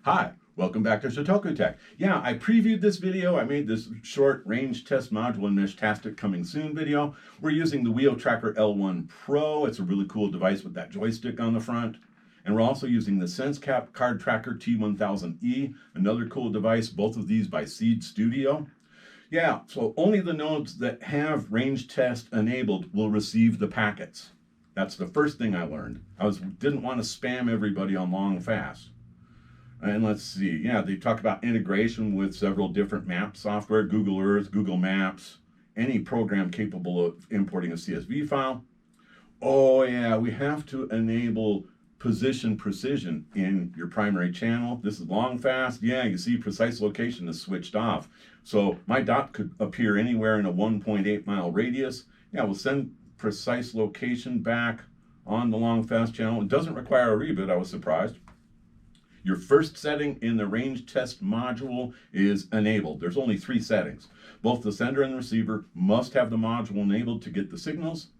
Hi, welcome back to Shotoku Tech. Yeah, I previewed this video. I made this short range test module and Meshtastic coming soon video. We're using the WIO Tracker L1 Pro. It's a really cool device with that joystick on the front. And we're also using the SenseCAP card tracker T1000E, another cool device, both of these by Seed Studio. Yeah, so only the nodes that have range test enabled will receive the packets. That's the first thing I learned. Didn't want to spam everybody on long fast. And let's see, yeah, they talk about integration with several different map software, Google Earth, Google Maps, any program capable of importing a CSV file. Oh yeah, we have to enable position precision in your primary channel. This is long fast. Yeah, you see precise location is switched off. So my dot could appear anywhere in a 1.8 mile radius. Yeah, we'll send precise location back on the long fast channel. It doesn't require a reboot, I was surprised. Your first setting in the range test module is enabled. There's only 3 settings. Both the sender and the receiver must have the module enabled to get the signals.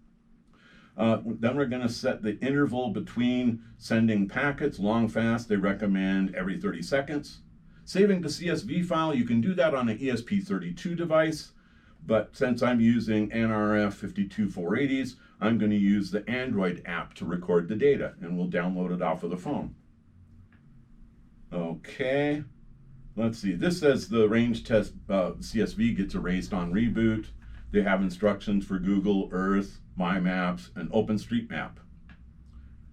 Then we're going to set the interval between sending packets. Long fast, they recommend every 30 seconds. Saving the CSV file, you can do that on an ESP32 device, but since I'm using NRF 52480s, I'm going to use the Android app to record the data, and we'll download it off of the phone. Okay, let's see. This says the range test CSV gets erased on reboot. They have instructions for Google Earth, My Maps, and OpenStreetMap.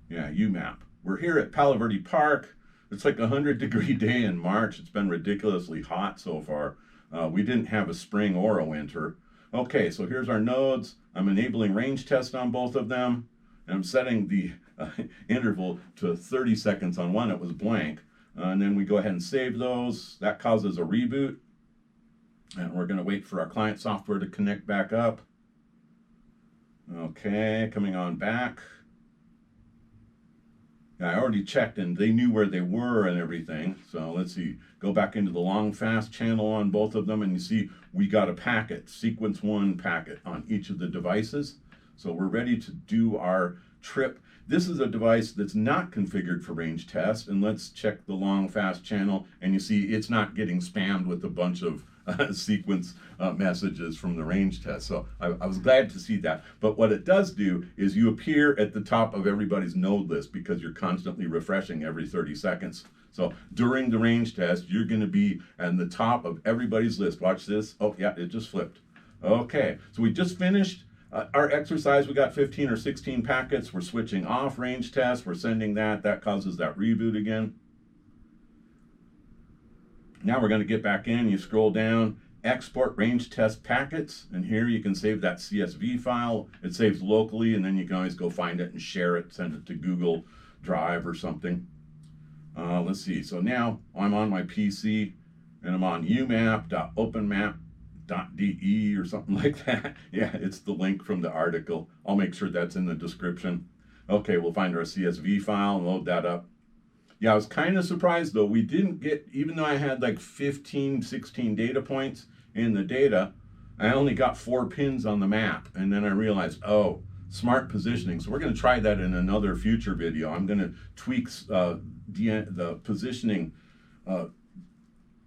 Yeah, UMap. We're here at Palo Verde Park. It's like a 100-degree day in March. It's been ridiculously hot so far. We didn't have a spring or a winter. Okay, so here's our nodes. I'm enabling range test on both of them. And I'm setting the interval to 30 seconds on one. It was blank. And then we go ahead and save those. That causes a reboot. And we're going to wait for our client software to connect back up. Okay, coming on back. I already checked and they knew where they were and everything. So let's see, go back into the long fast channel on both of them and you see we got a packet, sequence 1 packet on each of the devices. So we're ready to do our trip. This is a device that's not configured for range test, and let's check the long fast channel and you see it's not getting spammed with a bunch of sequence messages from the range test. So I was glad to see that. But what it does do is you appear at the top of everybody's node list because you're constantly refreshing every 30 seconds. So during the range test, you're going to be at the top of everybody's list. Watch this. Oh yeah, it just flipped. Okay, so we just finished our exercise. We got 15 or 16 packets. We're switching off range test. We're sending that. That causes that reboot again. Now we're going to get back in. You scroll down, export range test packets, and here you can save that CSV file. It saves locally, and then you can always go find it and share it, send it to Google Drive or something. Let's see. So now I'm on my PC, and I'm on umap.openmap.de or something like that. Yeah, it's the link from the article. I'll make sure that's in the description. Okay, we'll find our CSV file and load that up. Yeah, I was kind of surprised though. We didn't get, even though I had like 15, 16 data points in the data, I only got 4 pins on the map. And then I realized, oh, smart positioning. So we're going to try that in another future video. I'm going to tweak the positioning a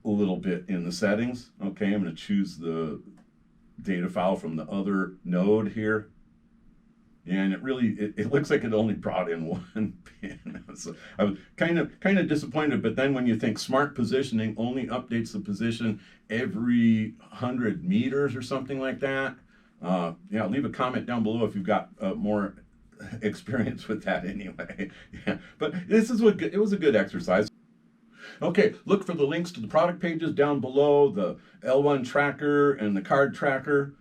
little bit in the settings. Okay, I'm going to choose the data file from the other node here. Yeah, and it looks like it only brought in 1 pin. So I was kind of disappointed, but then when you think smart positioning only updates the position every 100 meters or something like that. Yeah, leave a comment down below if you've got more experience with that anyway. Yeah, but it was a good exercise. Okay, look for the links to the product pages down below, the L1 tracker and the card tracker.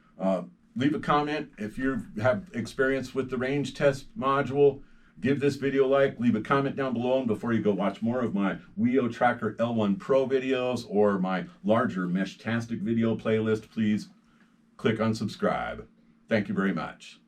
Leave a comment if you have experience with the range test module. Give this video a like, leave a comment down below, and before you go watch more of my WIO Tracker L1 Pro videos or my larger Meshtastic video playlist, please click on subscribe. Thank you very much.